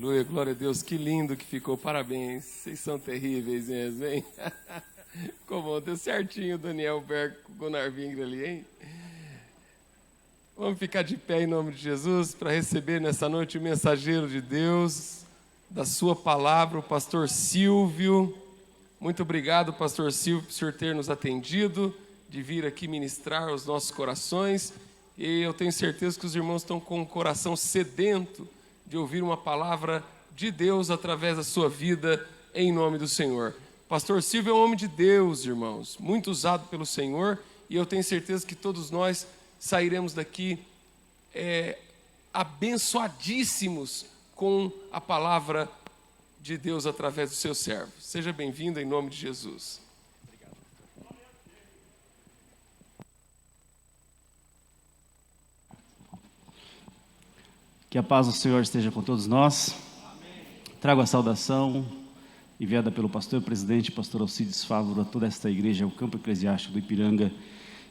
Aleluia, glória a Deus, que lindo que ficou, parabéns, vocês são terríveis mesmo, hein? Ficou bom, deu certinho o Daniel Berg com o Gunnar Vingre ali, hein? Vamos ficar de pé em nome de Jesus para receber nessa noite o mensageiro de Deus, da sua palavra, o pastor Silvio. Muito obrigado, pastor Silvio, por senhor ter nos atendido, de vir aqui ministrar aos nossos corações. E eu tenho certeza que os irmãos estão com o coração sedento de ouvir uma palavra de Deus através da sua vida, em nome do Senhor. Pastor Silvio é um homem de Deus, irmãos, muito usado pelo Senhor, e eu tenho certeza que todos nós sairemos daqui abençoadíssimos com a palavra de Deus através do seu servo. Seja bem-vindo em nome de Jesus. Que a paz do Senhor esteja com todos nós. Amém. Trago a saudação enviada pelo pastor presidente, pastor Alcides Fávoro, a toda esta igreja, o campo eclesiástico do Ipiranga,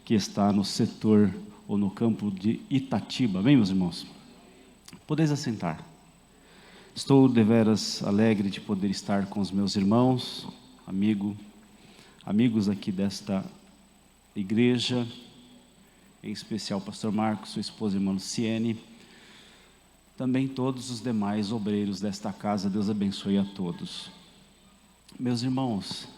que está no setor ou no campo de Itatiba. Amém, meus irmãos? Podeis assentar. Estou deveras alegre de poder estar com os meus irmãos, amigos aqui desta igreja, em especial o pastor Marcos, sua esposa irmã Luciene, também todos os demais obreiros desta casa. Deus abençoe a todos. Meus irmãos,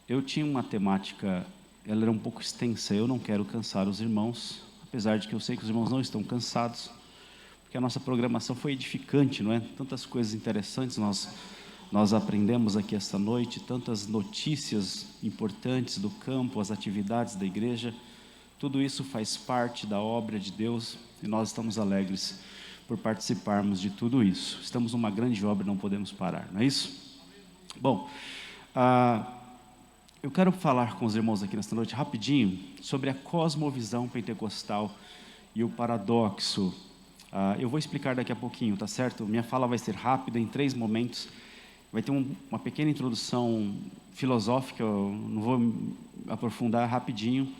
eu tinha uma temática, ela era um pouco extensa, eu não quero cansar os irmãos, apesar de que eu sei que os irmãos não estão cansados, porque a nossa programação foi edificante, não é? Tantas coisas interessantes nós aprendemos aqui esta noite, tantas notícias importantes do campo, as atividades da igreja. Tudo isso faz parte da obra de Deus e nós estamos alegres por participarmos de tudo isso. Estamos numa grande obra e não podemos parar, não é isso? Bom, eu quero falar com os irmãos aqui nesta noite rapidinho sobre a cosmovisão pentecostal e o paradoxo. Eu vou explicar daqui a pouquinho, tá certo? Minha fala vai ser rápida, em 3 momentos. Vai ter uma pequena introdução filosófica, eu não vou aprofundar rapidinho.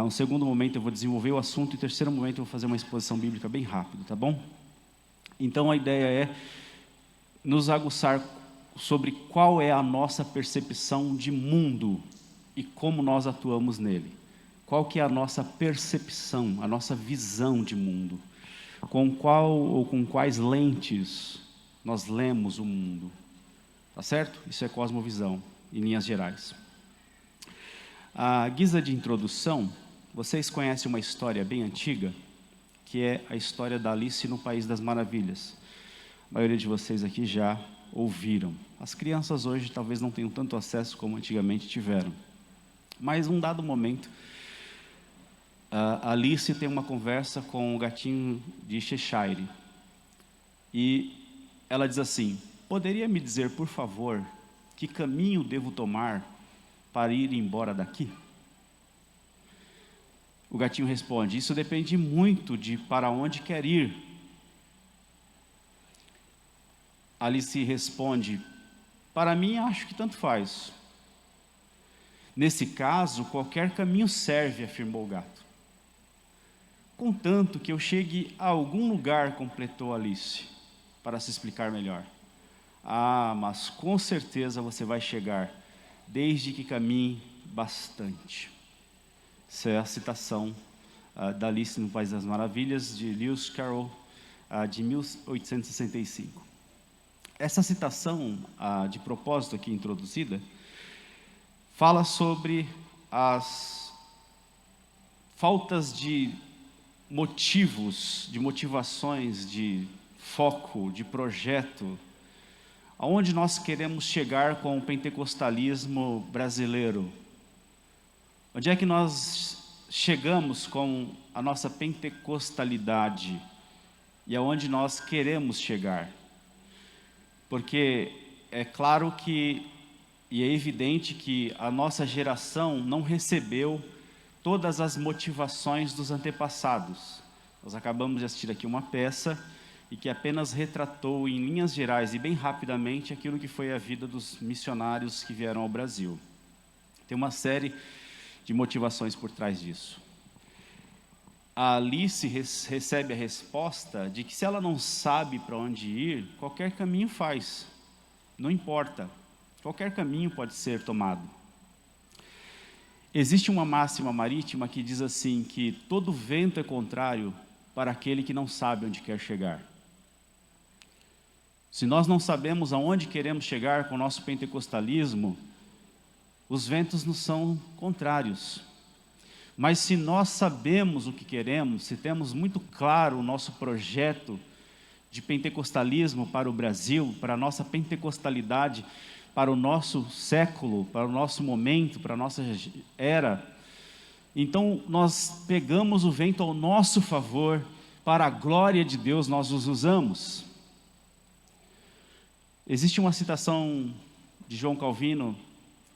Um segundo momento eu vou desenvolver o assunto, e terceiro momento eu vou fazer uma exposição bíblica bem rápido, tá bom? Então a ideia é nos aguçar sobre qual é a nossa percepção de mundo e como nós atuamos nele. Qual que é a nossa percepção, a nossa visão de mundo? Com qual ou com quais lentes nós lemos o mundo? Tá certo? Isso é cosmovisão, em linhas gerais. A guisa de introdução, vocês conhecem uma história bem antiga, que é a história da Alice no País das Maravilhas. A maioria de vocês aqui já ouviram. As crianças hoje talvez não tenham tanto acesso como antigamente tiveram. Mas num dado momento, a Alice tem uma conversa com o gatinho de Cheshire. E ela diz assim: poderia me dizer, por favor, que caminho devo tomar para ir embora daqui? O gatinho responde: isso depende muito de para onde quer ir. Alice responde: para mim acho que tanto faz. Nesse caso, qualquer caminho serve, afirmou o gato. Contanto que eu chegue a algum lugar, completou Alice, para se explicar melhor. Mas com certeza você vai chegar, desde que caminhe bastante. Essa é a citação da Alice no País das Maravilhas, de Lewis Carroll, de 1865. Essa citação, de propósito aqui introduzida, fala sobre as faltas de motivos, de motivações, de foco, de projeto, aonde nós queremos chegar com o pentecostalismo brasileiro. Onde é que nós chegamos com a nossa pentecostalidade e aonde nós queremos chegar? Porque é claro que, e é evidente que a nossa geração não recebeu todas as motivações dos antepassados. Nós acabamos de assistir aqui uma peça e que apenas retratou em linhas gerais e bem rapidamente aquilo que foi a vida dos missionários que vieram ao Brasil. Tem uma série de motivações por trás disso. a Alice recebe a resposta de que se ela não sabe para onde ir, qualquer caminho faz, não importa, qualquer caminho pode ser tomado. Existe uma máxima marítima que diz assim, que todo vento é contrário para aquele que não sabe onde quer chegar. Se nós não sabemos aonde queremos chegar com o nosso pentecostalismo, os ventos nos são contrários. Mas se nós sabemos o que queremos, se temos muito claro o nosso projeto de pentecostalismo para o Brasil, para a nossa pentecostalidade, para o nosso século, para o nosso momento, para a nossa era, então nós pegamos o vento ao nosso favor, para a glória de Deus nós os usamos. Existe uma citação de João Calvino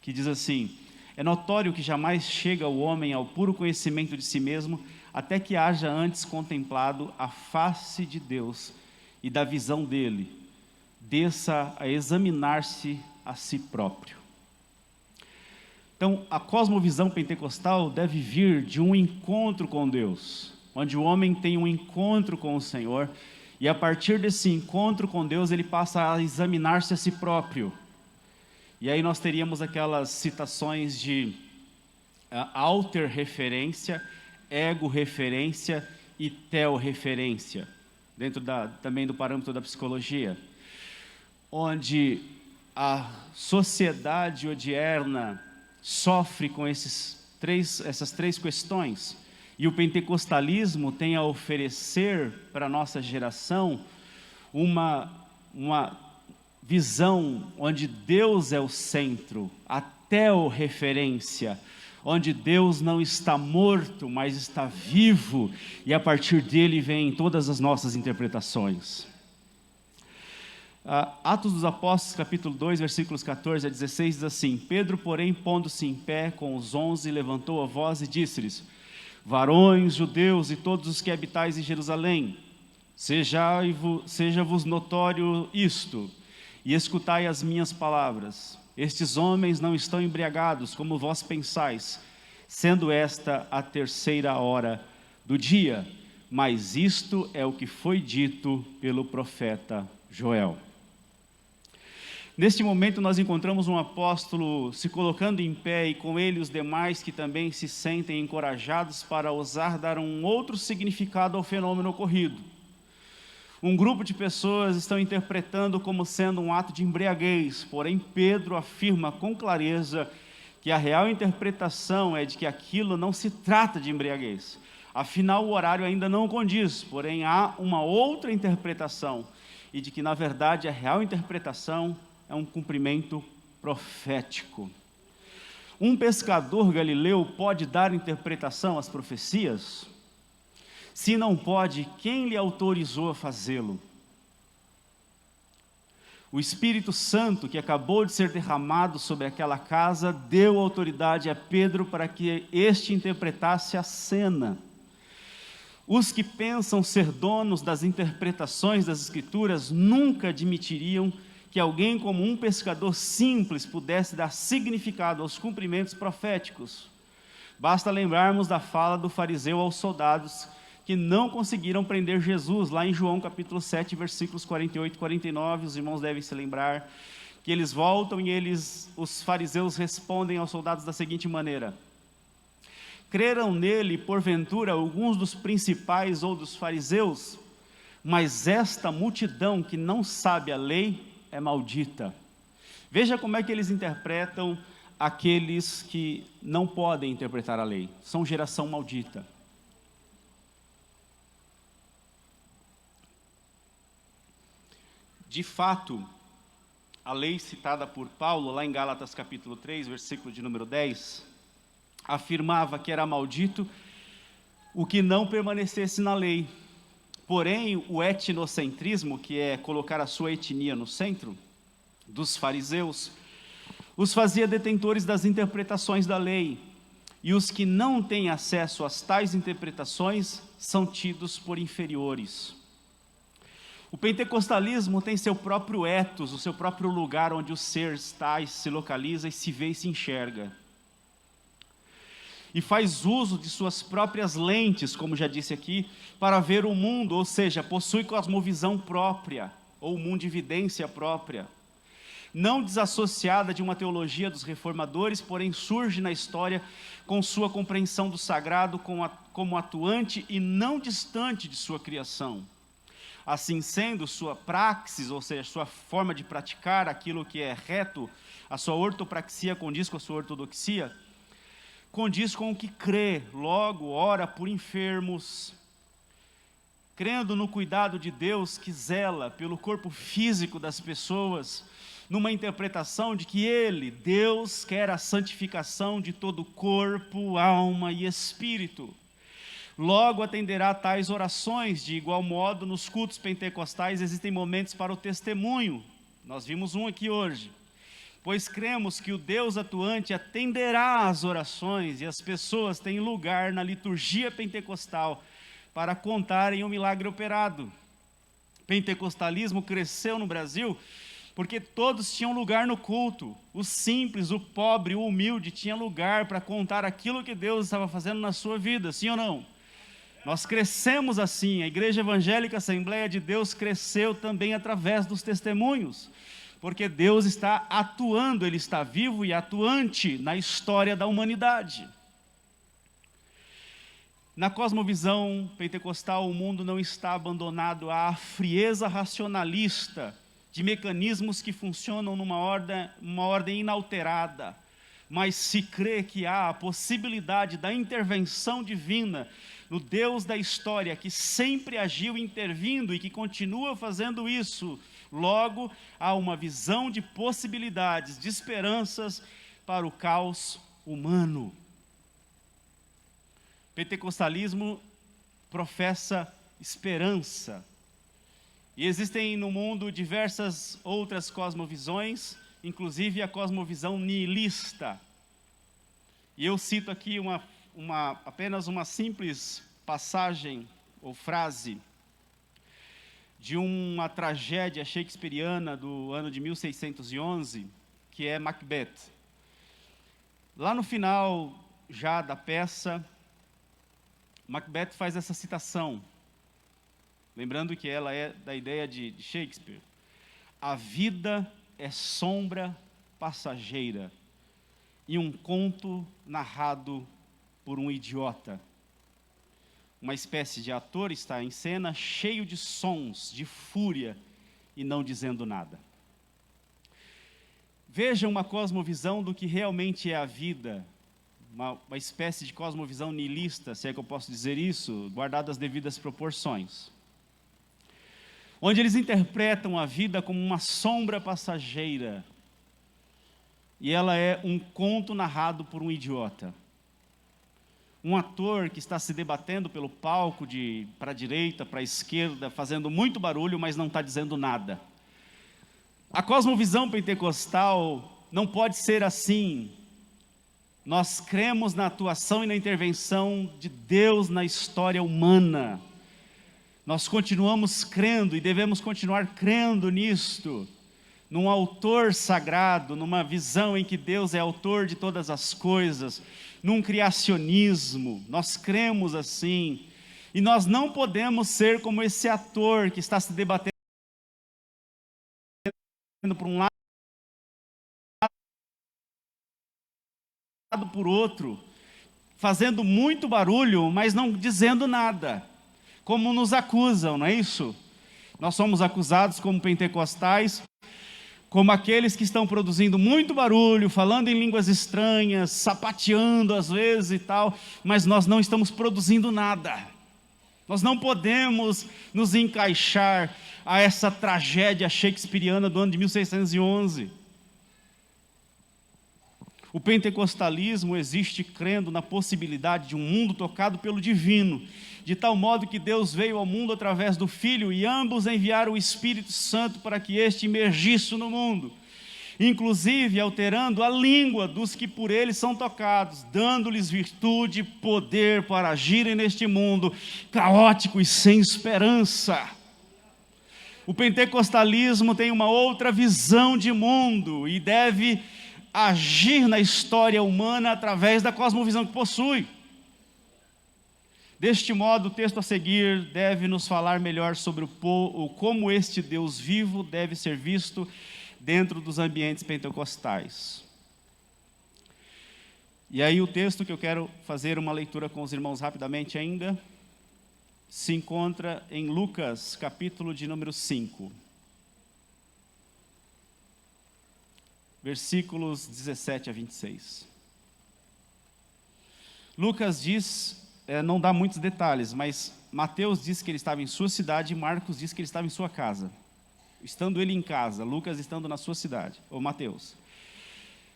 que diz assim: é notório que jamais chega o homem ao puro conhecimento de si mesmo, até que haja antes contemplado a face de Deus e da visão dele, desça a examinar-se a si próprio. Então, a cosmovisão pentecostal deve vir de um encontro com Deus, onde o homem tem um encontro com o Senhor, e a partir desse encontro com Deus, ele passa a examinar-se a si próprio. E aí nós teríamos aquelas citações de alter-referência, ego-referência e theo-referência, dentro também do parâmetro da psicologia, onde a sociedade odierna sofre com essas três questões, e o pentecostalismo tem a oferecer para a nossa geração uma visão onde Deus é o centro, a theo-referência, onde Deus não está morto, mas está vivo, e a partir dele vêm todas as nossas interpretações. Atos dos Apóstolos, capítulo 2, versículos 14 a 16, diz assim: Pedro, porém, pondo-se em pé com os 11, levantou a voz e disse-lhes: varões, judeus e todos os que habitais em Jerusalém, seja-vos notório isto, e escutai as minhas palavras. Estes homens não estão embriagados, como vós pensais, sendo esta a 3ª hora do dia, mas isto é o que foi dito pelo profeta Joel. Neste momento nós encontramos um apóstolo se colocando em pé, e com ele os demais que também se sentem encorajados para ousar dar um outro significado ao fenômeno ocorrido. Um grupo de pessoas estão interpretando como sendo um ato de embriaguez, porém Pedro afirma com clareza que a real interpretação é de que aquilo não se trata de embriaguez. Afinal, o horário ainda não condiz, porém há uma outra interpretação, e de que na verdade a real interpretação é um cumprimento profético. Um pescador galileu pode dar interpretação às profecias? Se não pode, quem lhe autorizou a fazê-lo? O Espírito Santo, que acabou de ser derramado sobre aquela casa, deu autoridade a Pedro para que este interpretasse a cena. Os que pensam ser donos das interpretações das Escrituras nunca admitiriam que alguém como um pescador simples pudesse dar significado aos cumprimentos proféticos. Basta lembrarmos da fala do fariseu aos soldados que não conseguiram prender Jesus, lá em João capítulo 7, versículos 48 e 49, os irmãos devem se lembrar, que eles voltam e os fariseus respondem aos soldados da seguinte maneira: creram nele, porventura, alguns dos principais ou dos fariseus, mas esta multidão que não sabe a lei é maldita. Veja como é que eles interpretam aqueles que não podem interpretar a lei. São geração maldita. De fato, a lei citada por Paulo, lá em Gálatas capítulo 3, versículo de número 10, afirmava que era maldito o que não permanecesse na lei. Porém, o etnocentrismo, que é colocar a sua etnia no centro, dos fariseus, os fazia detentores das interpretações da lei, e os que não têm acesso às tais interpretações são tidos por inferiores. O pentecostalismo tem seu próprio ethos, o seu próprio lugar onde o ser está e se localiza e se vê e se enxerga. e faz uso de suas próprias lentes, como já disse aqui, para ver o mundo, ou seja, possui cosmovisão própria, ou mundividência própria, não desassociada de uma teologia dos reformadores, porém surge na história com sua compreensão do sagrado como atuante e não distante de sua criação. Assim sendo, sua praxis, ou seja, sua forma de praticar aquilo que é reto, a sua ortopraxia condiz com a sua ortodoxia, condiz com o que crê, logo ora por enfermos, crendo no cuidado de Deus que zela pelo corpo físico das pessoas, numa interpretação de que Ele, Deus, quer a santificação de todo corpo, alma e espírito. Logo atenderá a tais orações. De igual modo, nos cultos pentecostais existem momentos para o testemunho. Nós vimos um aqui hoje. Pois cremos que o Deus atuante atenderá às orações e as pessoas têm lugar na liturgia pentecostal para contarem o milagre operado. O pentecostalismo cresceu no Brasil porque todos tinham lugar no culto. O simples, o pobre, o humilde tinha lugar para contar aquilo que Deus estava fazendo na sua vida, sim ou não? Nós crescemos assim, a Igreja Evangélica Assembleia de Deus cresceu também através dos testemunhos, porque Deus está atuando, Ele está vivo e atuante na história da humanidade. Na cosmovisão pentecostal, o mundo não está abandonado à frieza racionalista de mecanismos que funcionam numa ordem inalterada, mas se crê que há a possibilidade da intervenção divina no Deus da história, que sempre agiu intervindo e que continua fazendo isso. Logo, há uma visão de possibilidades, de esperanças para o caos humano. O pentecostalismo professa esperança. E existem no mundo diversas outras cosmovisões, inclusive a cosmovisão nihilista. E eu cito aqui apenas uma simples passagem ou frase de uma tragédia shakespeariana do ano de 1611, que é Macbeth. Lá no final já da peça, Macbeth faz essa citação, lembrando que ela é da ideia de Shakespeare: a vida é sombra passageira e um conto narrado por um idiota. Uma espécie de ator está em cena, cheio de sons, de fúria, e não dizendo nada. Veja uma cosmovisão do que realmente é a vida, uma espécie de cosmovisão nihilista, se é que eu posso dizer isso, guardadas as devidas proporções, onde eles interpretam a vida como uma sombra passageira, e ela é um conto narrado por um idiota. Um ator que está se debatendo pelo palco para a direita, para a esquerda, fazendo muito barulho, mas não está dizendo nada. A cosmovisão pentecostal não pode ser assim. Nós cremos na atuação e na intervenção de Deus na história humana. Nós continuamos crendo e devemos continuar crendo nisto, num autor sagrado, numa visão em que Deus é autor de todas as coisas, num criacionismo. Nós cremos assim, e nós não podemos ser como esse ator que está se debatendo por um lado por outro, fazendo muito barulho, mas não dizendo nada, como nos acusam, não é isso? Nós somos acusados como pentecostais, como aqueles que estão produzindo muito barulho, falando em línguas estranhas, sapateando às vezes e tal, mas nós não estamos produzindo nada. Nós não podemos nos encaixar a essa tragédia shakespeariana do ano de 1611. O pentecostalismo existe crendo na possibilidade de um mundo tocado pelo divino, de tal modo que Deus veio ao mundo através do Filho, e ambos enviaram o Espírito Santo para que este emergisse no mundo, inclusive alterando a língua dos que por ele são tocados, dando-lhes virtude e poder para agirem neste mundo caótico e sem esperança. O pentecostalismo tem uma outra visão de mundo e deve agir na história humana através da cosmovisão que possui. Deste modo, o texto a seguir deve nos falar melhor sobre como este Deus vivo deve ser visto dentro dos ambientes pentecostais. E aí o texto que eu quero fazer uma leitura com os irmãos rapidamente ainda, se encontra em Lucas, capítulo de número 5. Versículos 17 a 26. Lucas diz, não dá muitos detalhes, mas Mateus diz que ele estava em sua cidade e Marcos diz que ele estava em sua casa. Estando ele em casa, Lucas estando na sua cidade, ou Mateus.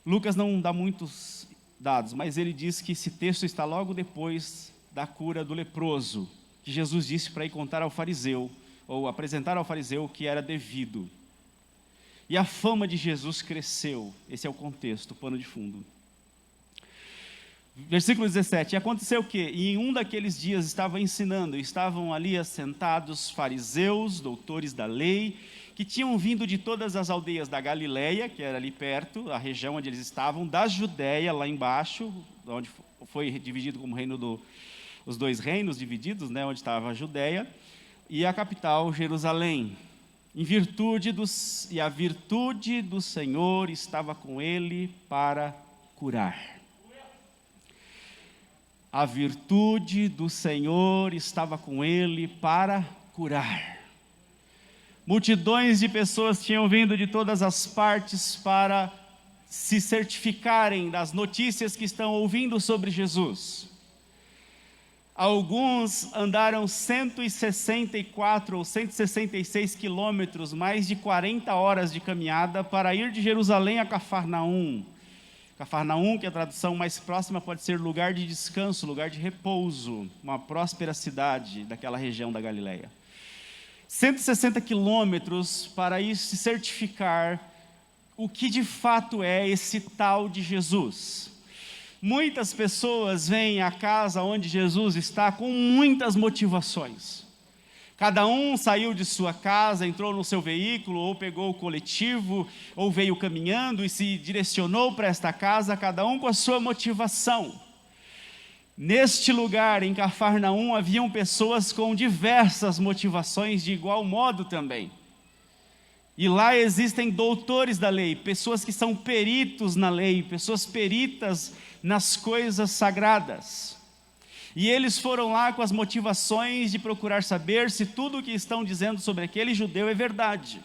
Lucas não dá muitos dados, mas ele diz que esse texto está logo depois da cura do leproso, que Jesus disse para ir contar ao fariseu, ou apresentar ao fariseu o que era devido. E a fama de Jesus cresceu. Esse é o contexto, o pano de fundo. Versículo 17. E aconteceu o quê? E em um daqueles dias estava ensinando, estavam ali assentados fariseus, doutores da lei, que tinham vindo de todas as aldeias da Galileia, que era ali perto, a região onde eles estavam, da Judéia, lá embaixo, onde foi dividido como reino os dois reinos divididos, né, onde estava a Judéia, e a capital, Jerusalém. E a virtude do Senhor estava com ele para curar. A virtude do Senhor estava com ele para curar. Multidões de pessoas tinham vindo de todas as partes para se certificarem das notícias que estão ouvindo sobre Jesus. Alguns andaram 164 ou 166 quilômetros, mais de 40 horas de caminhada, para ir de Jerusalém a Cafarnaum. Cafarnaum, que a tradução mais próxima pode ser lugar de descanso, lugar de repouso, uma próspera cidade daquela região da Galileia. 160 quilômetros para ir se certificar o que de fato é esse tal de Jesus. Muitas pessoas vêm à casa onde Jesus está com muitas motivações. Cada um saiu de sua casa, entrou no seu veículo, ou pegou o coletivo, ou veio caminhando e se direcionou para esta casa, cada um com a sua motivação. Neste lugar, em Cafarnaum, haviam pessoas com diversas motivações de igual modo também. E lá existem doutores da lei, pessoas que são peritos na lei, pessoas peritas nas coisas sagradas. E eles foram lá com as motivações de procurar saber se tudo o que estão dizendo sobre aquele judeu é verdade.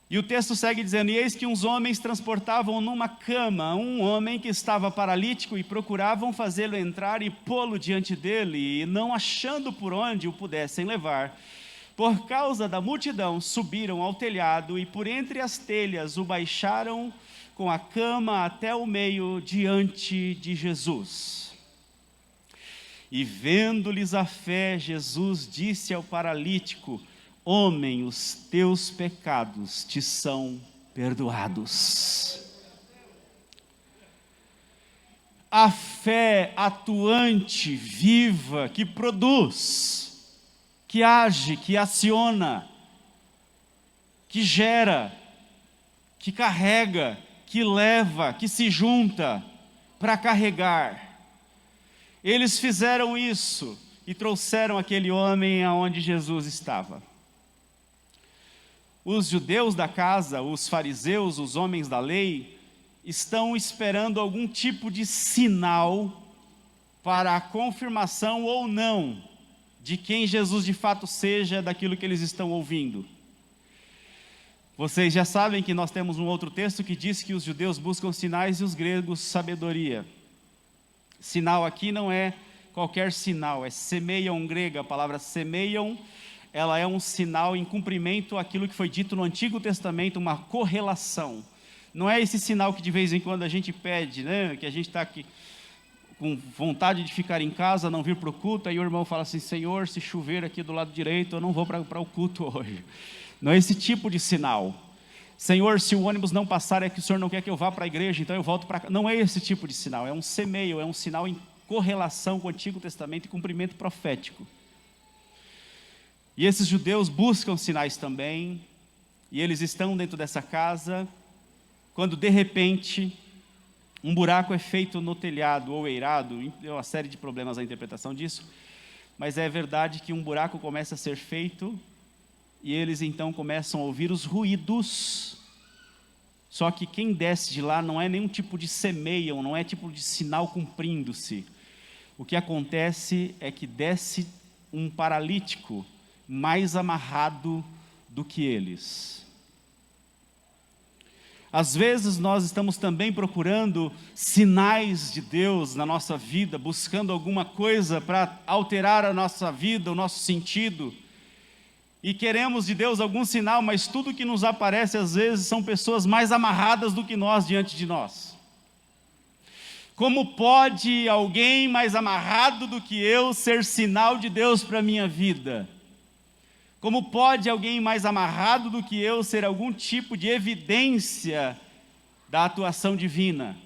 E o texto segue dizendo: e eis que uns homens transportavam numa cama um homem que estava paralítico e procuravam fazê-lo entrar e pô-lo diante dele, e não achando por onde o pudessem levar, por causa da multidão, subiram ao telhado e por entre as telhas o baixaram com a cama até o meio diante de Jesus. E vendo-lhes a fé, Jesus disse ao paralítico: homem, os teus pecados te são perdoados. A fé atuante, viva, que produz, que age, que aciona, que gera, que carrega, que leva, que se junta para carregar. Eles fizeram isso e trouxeram aquele homem aonde Jesus estava. Os judeus da casa, os fariseus, os homens da lei, estão esperando algum tipo de sinal para a confirmação ou não de quem Jesus de fato seja, daquilo que eles estão ouvindo. Vocês já sabem que nós temos um outro texto que diz que os judeus buscam sinais e os gregos sabedoria. Sinal aqui não é qualquer sinal, é semeion grega, a palavra semeion, ela é um sinal em cumprimento àquilo que foi dito no Antigo Testamento, uma correlação. Não é esse sinal que de vez em quando a gente pede, né? Que a gente está aqui com vontade de ficar em casa, não vir para o culto, aí o irmão fala assim: Senhor, se chover aqui do lado direito, eu não vou para o culto hoje. Não é esse tipo de sinal. Senhor, se o ônibus não passar, é que o Senhor não quer que eu vá para a igreja, então eu volto para cá. Não é esse tipo de sinal, é um semeio, é um sinal em correlação com o Antigo Testamento e cumprimento profético. E esses judeus buscam sinais também, e eles estão dentro dessa casa, quando de repente um buraco é feito no telhado ou eirado, é uma série de problemas na interpretação disso, mas é verdade que um buraco começa a ser feito e eles então começam a ouvir os ruídos. Só que quem desce de lá não é nenhum tipo de semeiam, não é tipo de sinal cumprindo-se. O que acontece é que desce um paralítico mais amarrado do que eles. Às vezes nós estamos também procurando sinais de Deus na nossa vida, buscando alguma coisa para alterar a nossa vida, o nosso sentido. E queremos de Deus algum sinal, mas tudo que nos aparece às vezes são pessoas mais amarradas do que nós diante de nós. Como pode alguém mais amarrado do que eu ser sinal de Deus para a minha vida? Como pode alguém mais amarrado do que eu ser algum tipo de evidência da atuação divina?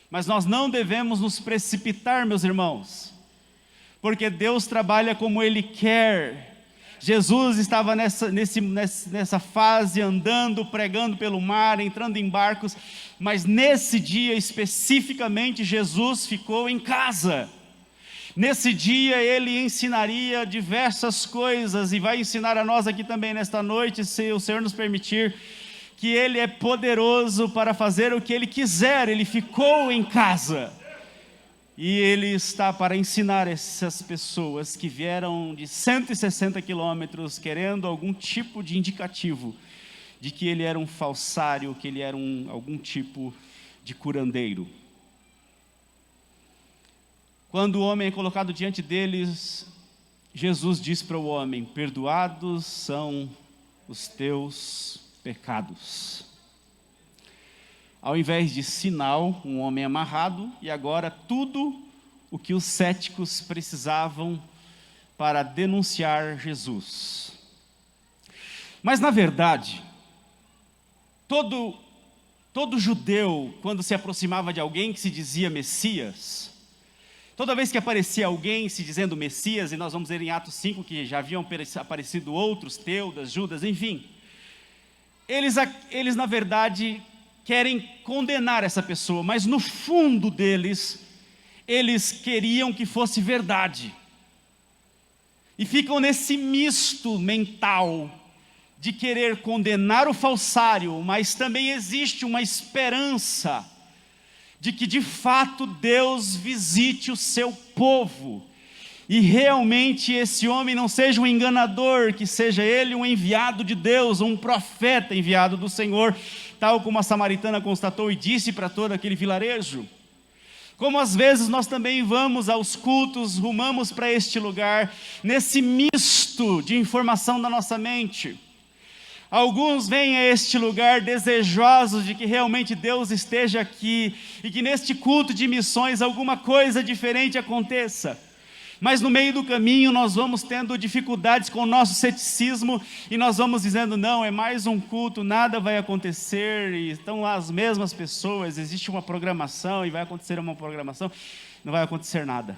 Mas nós não devemos nos precipitar, meus irmãos, porque Deus trabalha como Ele quer. Jesus estava nessa fase, andando, pregando pelo mar, entrando em barcos, mas nesse dia especificamente Jesus ficou em casa. Nesse dia ele ensinaria diversas coisas e vai ensinar a nós aqui também nesta noite, se o Senhor nos permitir, que Ele é poderoso para fazer o que Ele quiser. Ele ficou em casa e Ele está para ensinar essas pessoas que vieram de 160 quilômetros querendo algum tipo de indicativo de que Ele era um falsário, que Ele era algum tipo de curandeiro. Quando o homem é colocado diante deles, Jesus diz para o homem: perdoados são os teus pecados. Ao invés de sinal, um homem amarrado, e agora tudo o que os céticos precisavam para denunciar Jesus. Mas na verdade, todo judeu, quando se aproximava de alguém que se dizia Messias, toda vez que aparecia alguém se dizendo Messias, e nós vamos ver em Atos 5 que já haviam aparecido outros, Teudas, Judas, enfim, eles na verdade querem condenar essa pessoa, mas no fundo deles, eles queriam que fosse verdade, e ficam nesse misto mental, de querer condenar o falsário, mas também existe uma esperança, de que de fato Deus visite o seu povo, e realmente esse homem não seja um enganador, que seja ele um enviado de Deus, um profeta enviado do Senhor, tal como a samaritana constatou e disse para todo aquele vilarejo. Como às vezes nós também vamos aos cultos, rumamos para este lugar, nesse misto de informação da nossa mente. Alguns vêm a este lugar desejosos de que realmente Deus esteja aqui, e que neste culto de missões alguma coisa diferente aconteça. Mas no meio do caminho nós vamos tendo dificuldades com o nosso ceticismo, e nós vamos dizendo: não, é mais um culto, nada vai acontecer, e estão lá as mesmas pessoas, existe uma programação, e vai acontecer uma programação, não vai acontecer nada.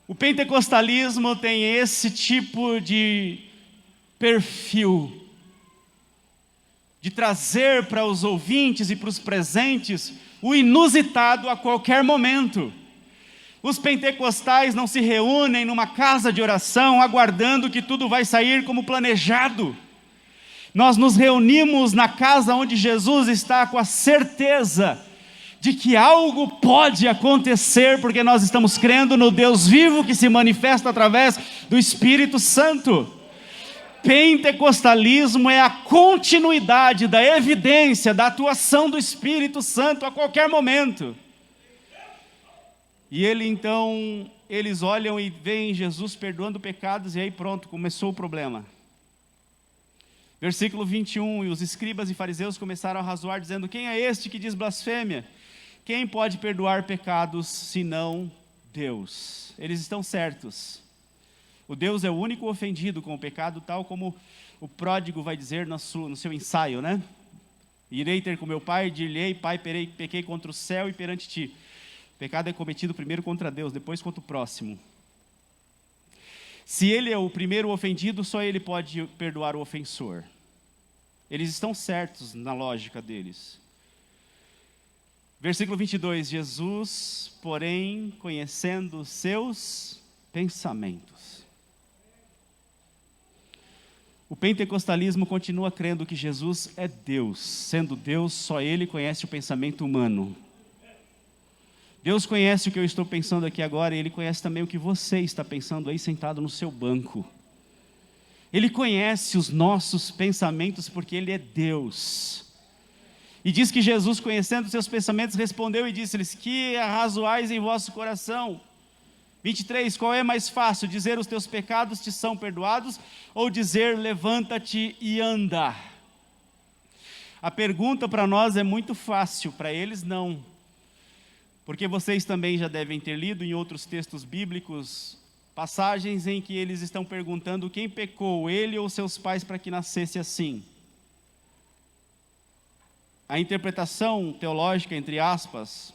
O pentecostalismo tem esse tipo de perfil, de trazer para os ouvintes e para os presentes o inusitado a qualquer momento. Os pentecostais não se reúnem numa casa de oração aguardando que tudo vai sair como planejado. Nós nos reunimos na casa onde Jesus está, com a certeza de que algo pode acontecer, porque nós estamos crendo no Deus vivo que se manifesta através do Espírito Santo. Pentecostalismo é a continuidade da evidência da atuação do Espírito Santo a qualquer momento. E eles olham e veem Jesus perdoando pecados, e aí pronto, começou o problema. Versículo 21, e os escribas e fariseus começaram a razoar, dizendo: quem é este que diz blasfêmia? Quem pode perdoar pecados, senão Deus? Eles estão certos. O Deus é o único ofendido com o pecado, tal como o pródigo vai dizer no seu ensaio, né? Irei ter com meu pai, dir-lhe-ei: pai, pequei contra o céu e perante ti. O pecado é cometido primeiro contra Deus, depois contra o próximo. Se ele é o primeiro ofendido, só ele pode perdoar o ofensor. Eles estão certos na lógica deles. Versículo 22, Jesus, porém, conhecendo os seus pensamentos. O pentecostalismo continua crendo que Jesus é Deus. Sendo Deus, só Ele conhece o pensamento humano. Deus conhece o que eu estou pensando aqui agora, e Ele conhece também o que você está pensando aí sentado no seu banco. Ele conhece os nossos pensamentos porque Ele é Deus. E diz que Jesus, conhecendo os seus pensamentos, respondeu e disse-lhes: que arrazoais em vosso coração? 23, qual é mais fácil, dizer os teus pecados te são perdoados, ou dizer levanta-te e anda? A pergunta para nós é muito fácil, para eles não. Porque vocês também já devem ter lido em outros textos bíblicos, passagens em que eles estão perguntando quem pecou, ele ou seus pais, para que nascesse assim. A interpretação teológica, entre aspas,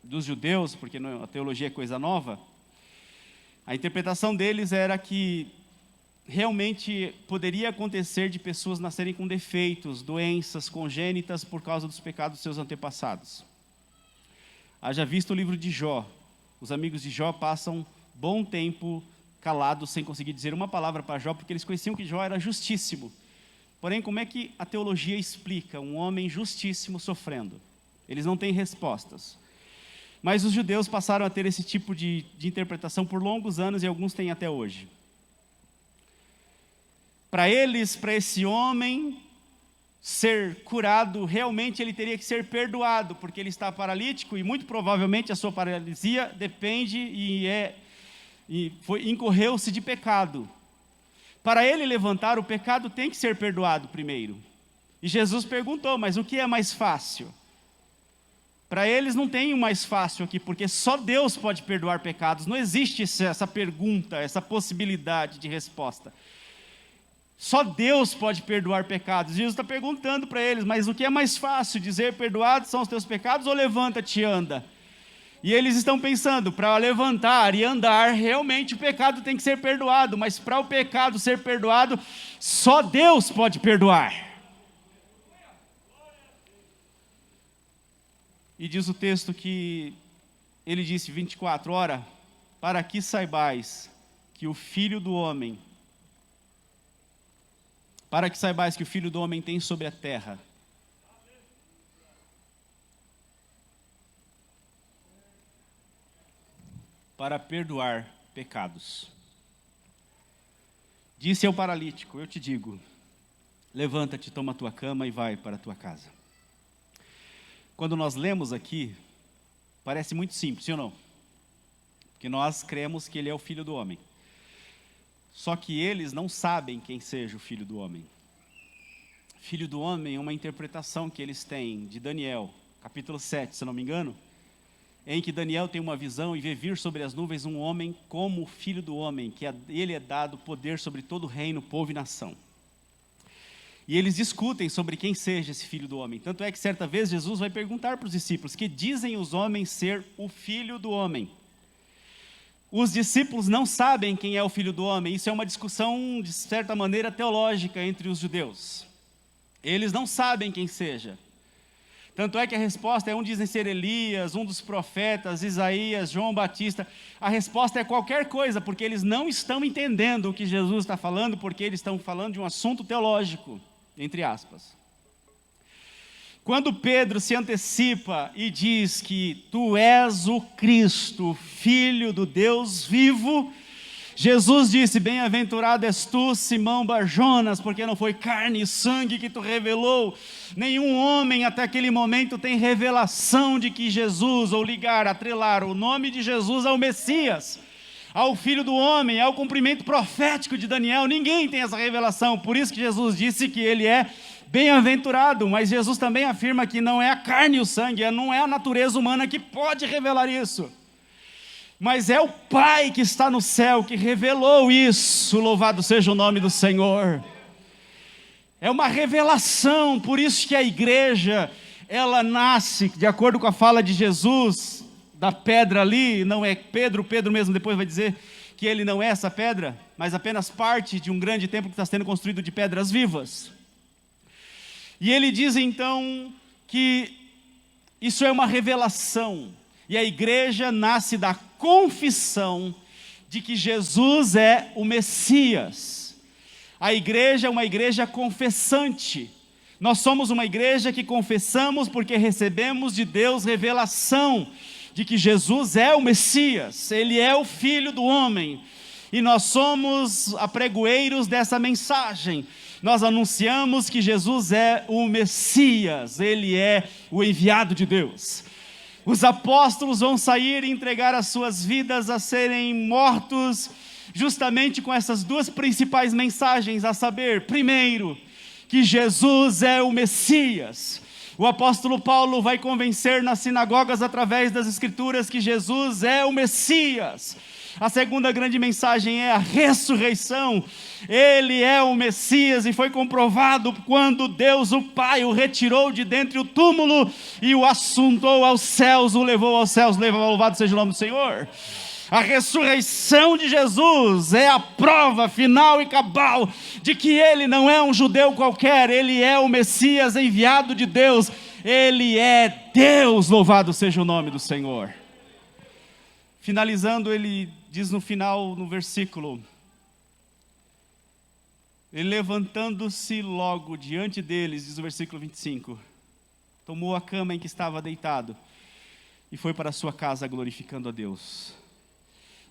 dos judeus, porque a teologia é coisa nova, a interpretação deles era que realmente poderia acontecer de pessoas nascerem com defeitos, doenças congênitas por causa dos pecados dos seus antepassados. Haja visto o livro de Jó. Os amigos de Jó passam bom tempo calados, sem conseguir dizer uma palavra para Jó, porque eles conheciam que Jó era justíssimo. Porém, como é que a teologia explica um homem justíssimo sofrendo? Eles não têm respostas. Mas os judeus passaram a ter esse tipo de interpretação por longos anos, e alguns têm até hoje. Para eles, para esse homem ser curado, realmente ele teria que ser perdoado, porque ele está paralítico, e muito provavelmente a sua paralisia depende incorreu-se de pecado. Para ele levantar, o pecado tem que ser perdoado primeiro. E Jesus perguntou: mas o que é mais fácil? Para eles não tem o mais fácil aqui, porque só Deus pode perdoar pecados. Não existe essa pergunta, essa possibilidade de resposta. Só Deus pode perdoar pecados. Jesus está perguntando para eles: mas o que é mais fácil, dizer perdoados são os teus pecados, ou levanta-te e anda? E eles estão pensando, para levantar e andar, realmente o pecado tem que ser perdoado, mas para o pecado ser perdoado, só Deus pode perdoar. E diz o texto que ele disse, 24, ora, para que saibais que o Filho do Homem, tem sobre a terra, para perdoar pecados. Disse ao paralítico: eu te digo, levanta-te, toma a tua cama e vai para a tua casa. Quando nós lemos aqui, parece muito simples, sim ou não? Porque nós cremos que ele é o Filho do Homem. Só que eles não sabem quem seja o Filho do Homem. Filho do Homem é uma interpretação que eles têm de Daniel, capítulo 7, se não me engano, em que Daniel tem uma visão e vê vir sobre as nuvens um homem como o Filho do Homem, que ele é dado poder sobre todo o reino, povo e nação. E eles discutem sobre quem seja esse Filho do Homem. Tanto é que certa vez Jesus vai perguntar para os discípulos: que dizem os homens ser o Filho do Homem? Os discípulos não sabem quem é o Filho do Homem. Isso é uma discussão, de certa maneira, teológica entre os judeus. Eles não sabem quem seja. Tanto é que a resposta é: um dizem ser Elias, um dos profetas, Isaías, João Batista. A resposta é qualquer coisa, porque eles não estão entendendo o que Jesus está falando, porque eles estão falando de um assunto teológico, entre aspas. Quando Pedro se antecipa e diz que tu és o Cristo, Filho do Deus vivo, Jesus disse: bem-aventurado és tu, Simão Barjonas, porque não foi carne e sangue que tu revelou. Nenhum homem até aquele momento tem revelação de que Jesus, ou atrelar o nome de Jesus ao Messias, ao Filho do Homem, ao cumprimento profético de Daniel. Ninguém tem essa revelação. Por isso que Jesus disse que ele é bem-aventurado, mas Jesus também afirma que não é a carne e o sangue, não é a natureza humana que pode revelar isso. Mas é o Pai que está no céu que revelou isso, louvado seja o nome do Senhor. É uma revelação, por isso que a igreja, ela nasce, de acordo com a fala de Jesus, da pedra ali, não é Pedro mesmo depois vai dizer que ele não é essa pedra, mas apenas parte de um grande templo que está sendo construído de pedras vivas. E ele diz então que isso é uma revelação, e a igreja nasce da confissão de que Jesus é o Messias. A igreja é uma igreja confessante. Nós somos uma igreja que confessamos porque recebemos de Deus revelação de que Jesus é o Messias, Ele é o Filho do homem, e nós somos apregoeiros dessa mensagem. Nós anunciamos que Jesus é o Messias, Ele é o enviado de Deus. Os apóstolos vão sair e entregar as suas vidas a serem mortos, justamente com essas duas principais mensagens, a saber, primeiro, que Jesus é o Messias. O apóstolo Paulo vai convencer nas sinagogas através das escrituras que Jesus é o Messias. A segunda grande mensagem é a ressurreição. Ele é o Messias e foi comprovado quando Deus, o Pai, o retirou de dentro do túmulo e o assuntou aos céus, o levou aos céus, louvado seja o nome do Senhor. A ressurreição de Jesus é a prova final e cabal de que Ele não é um judeu qualquer, Ele é o Messias enviado de Deus, Ele é Deus, louvado seja o nome do Senhor. Finalizando, ele diz no final, no versículo, ele levantando-se logo diante deles, diz o versículo 25, tomou a cama em que estava deitado e foi para a sua casa glorificando a Deus.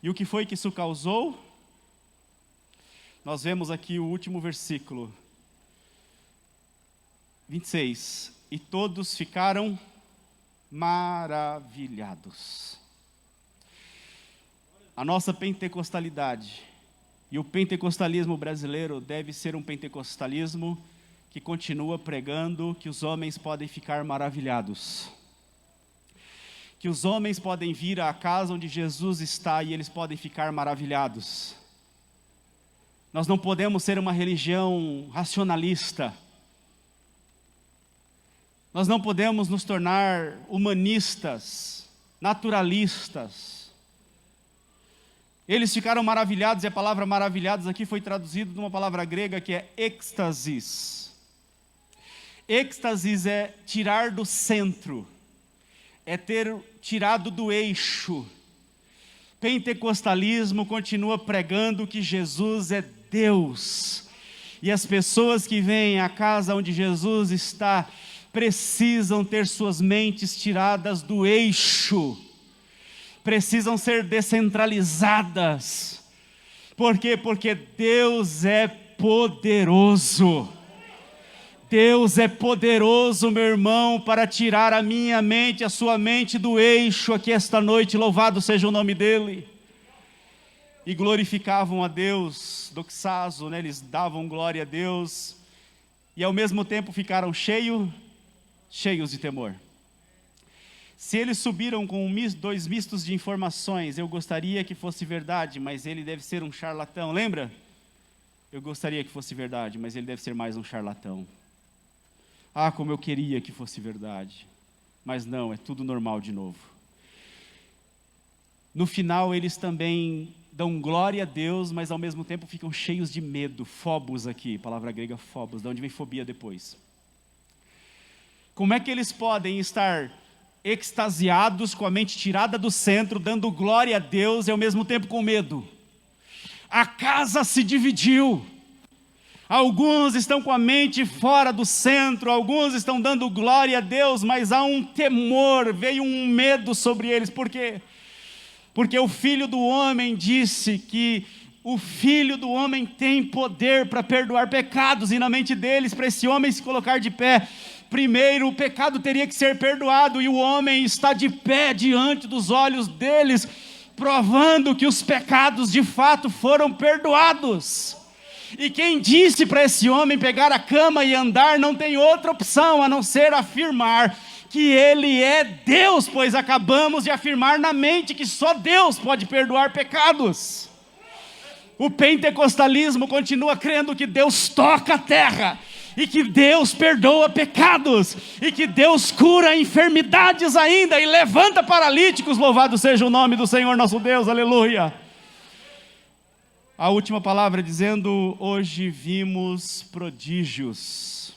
E o que foi que isso causou? Nós vemos aqui o último versículo, 26. E todos ficaram maravilhados. A nossa pentecostalidade e o pentecostalismo brasileiro deve ser um pentecostalismo que continua pregando que os homens podem ficar maravilhados. Que os homens podem vir à casa onde Jesus está e eles podem ficar maravilhados. Nós não podemos ser uma religião racionalista. Nós não podemos nos tornar humanistas, naturalistas. Eles ficaram maravilhados, e a palavra maravilhados aqui foi traduzida de uma palavra grega que é êxtasis. Êxtasis é tirar do centro, é ter tirado do eixo. Pentecostalismo continua pregando que Jesus é Deus, e as pessoas que vêm à casa onde Jesus está, precisam ter suas mentes tiradas do eixo, precisam ser descentralizadas. Por quê? Porque Deus é poderoso. Deus é poderoso, meu irmão, para tirar a minha mente, a sua mente do eixo aqui esta noite, louvado seja o nome dEle. E glorificavam a Deus, doxazo, né? Eles davam glória a Deus, e ao mesmo tempo ficaram cheios de temor. Se eles subiram com dois mistos de informações, eu gostaria que fosse verdade, mas ele deve ser um charlatão, lembra? Eu gostaria que fosse verdade, mas ele deve ser mais um charlatão. Ah, como eu queria que fosse verdade. Mas não, é tudo normal de novo. No final, eles também dão glória a Deus, mas ao mesmo tempo ficam cheios de medo. Phobos aqui, palavra grega phobos, de onde vem fobia depois. Como é que eles podem estar extasiados, com a mente tirada do centro, dando glória a Deus e ao mesmo tempo com medo? A casa se dividiu. Alguns estão com a mente fora do centro, alguns estão dando glória a Deus, mas há um temor, veio um medo sobre eles. Por quê? Porque o Filho do Homem disse que o Filho do Homem tem poder para perdoar pecados, e na mente deles, para esse homem se colocar de pé, primeiro o pecado teria que ser perdoado, e o homem está de pé diante dos olhos deles, provando que os pecados de fato foram perdoados. E quem disse para esse homem pegar a cama e andar, não tem outra opção a não ser afirmar que ele é Deus, pois acabamos de afirmar na mente que só Deus pode perdoar pecados. O pentecostalismo continua crendo que Deus toca a terra, e que Deus perdoa pecados, e que Deus cura enfermidades ainda, e levanta paralíticos, louvado seja o nome do Senhor nosso Deus, aleluia. A última palavra dizendo, hoje vimos prodígios.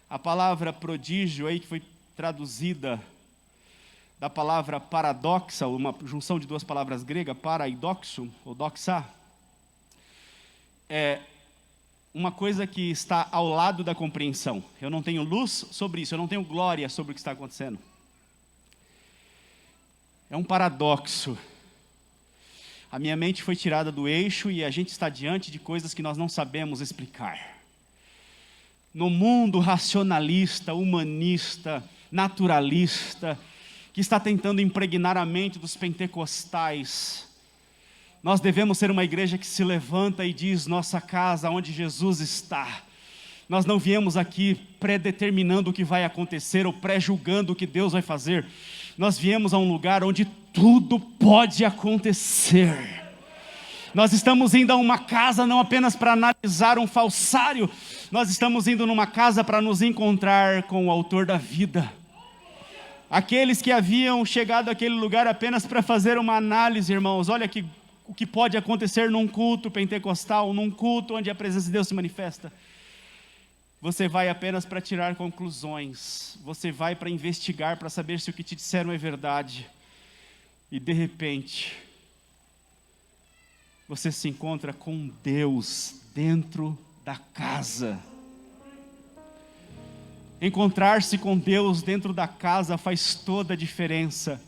A palavra prodígio aí que foi traduzida da palavra paradoxa, uma junção de duas palavras gregas, para e doxo, ou doxa, é uma coisa que está ao lado da compreensão. Eu não tenho luz sobre isso, eu não tenho glória sobre o que está acontecendo. É um paradoxo. A minha mente foi tirada do eixo e a gente está diante de coisas que nós não sabemos explicar. No mundo racionalista, humanista, naturalista, que está tentando impregnar a mente dos pentecostais, nós devemos ser uma igreja que se levanta e diz: nossa casa, onde Jesus está. Nós não viemos aqui predeterminando o que vai acontecer ou pré-julgando o que Deus vai fazer. Nós viemos a um lugar onde tudo pode acontecer. Nós estamos indo a uma casa não apenas para analisar um falsário, nós estamos indo numa casa para nos encontrar com o autor da vida. Aqueles que haviam chegado àquele lugar apenas para fazer uma análise, irmãos, olha que o que pode acontecer num culto pentecostal, num culto onde a presença de Deus se manifesta. Você vai apenas para tirar conclusões, você vai para investigar, para saber se o que te disseram é verdade. E de repente, você se encontra com Deus dentro da casa. Encontrar-se com Deus dentro da casa faz toda a diferença.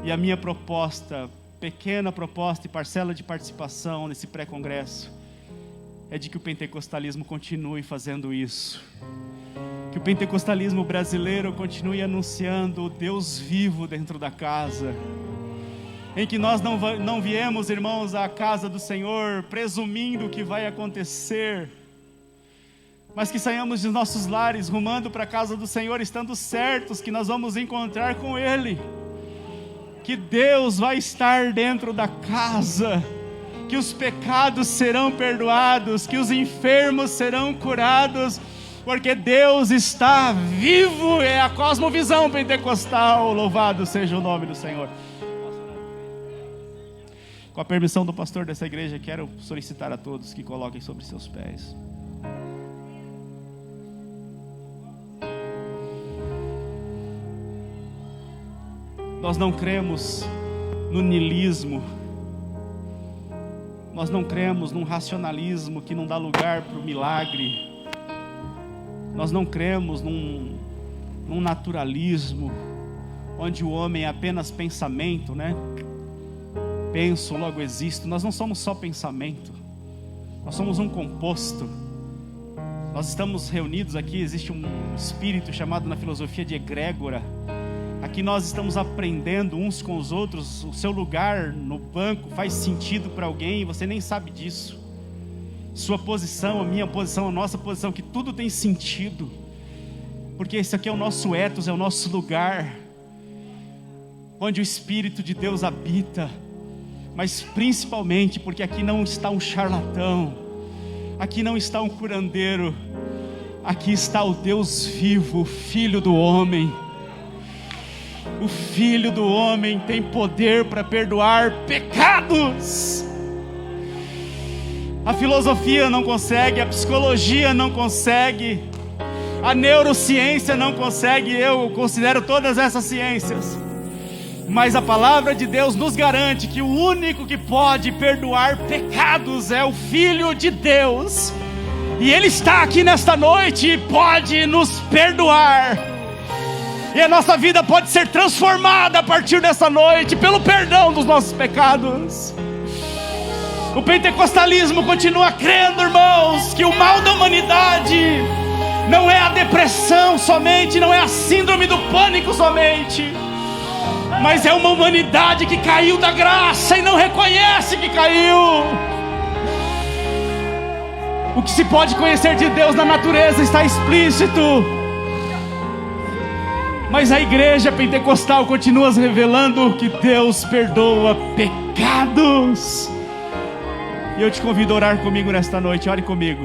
E a minha proposta, pequena proposta e parcela de participação nesse pré-congresso, é de que o pentecostalismo continue fazendo isso. Que o pentecostalismo brasileiro continue anunciando o Deus vivo dentro da casa. Em que nós não viemos, irmãos, à casa do Senhor presumindo o que vai acontecer, mas que saiamos de nossos lares rumando para a casa do Senhor, estando certos que nós vamos encontrar com Ele, que Deus vai estar dentro da casa, que os pecados serão perdoados, que os enfermos serão curados, porque Deus está vivo. É a cosmovisão pentecostal, louvado seja o nome do Senhor. Com a permissão do pastor dessa igreja, quero solicitar a todos que coloquem sobre seus pés. Nós não cremos no niilismo, nós não cremos num racionalismo que não dá lugar para o milagre, nós não cremos num naturalismo, onde o homem é apenas pensamento, né? Penso, logo existo. Nós não somos só pensamento, nós somos um composto. Nós estamos reunidos aqui, existe um espírito chamado na filosofia de egrégora. Aqui nós estamos aprendendo uns com os outros. O seu lugar no banco faz sentido para alguém e você nem sabe disso. Sua posição, a minha posição, a nossa posição, que tudo tem sentido, porque esse aqui é o nosso ethos, é o nosso lugar, onde o Espírito de Deus habita. Mas principalmente porque aqui não está um charlatão, aqui não está um curandeiro, aqui está o Deus vivo, o Filho do homem. O Filho do homem tem poder para perdoar pecados. A filosofia não consegue, a psicologia não consegue, a neurociência não consegue, eu considero todas essas ciências. Mas a palavra de Deus nos garante que o único que pode perdoar pecados é o Filho de Deus. E Ele está aqui nesta noite e pode nos perdoar. E a nossa vida pode ser transformada a partir dessa noite, pelo perdão dos nossos pecados. O pentecostalismo continua crendo, irmãos, que o mal da humanidade não é a depressão somente, não é a síndrome do pânico somente, mas é uma humanidade que caiu da graça e não reconhece que caiu. O que se pode conhecer de Deus na natureza está explícito, mas a igreja pentecostal continua revelando que Deus perdoa pecados. E eu te convido a orar comigo nesta noite. Ore comigo.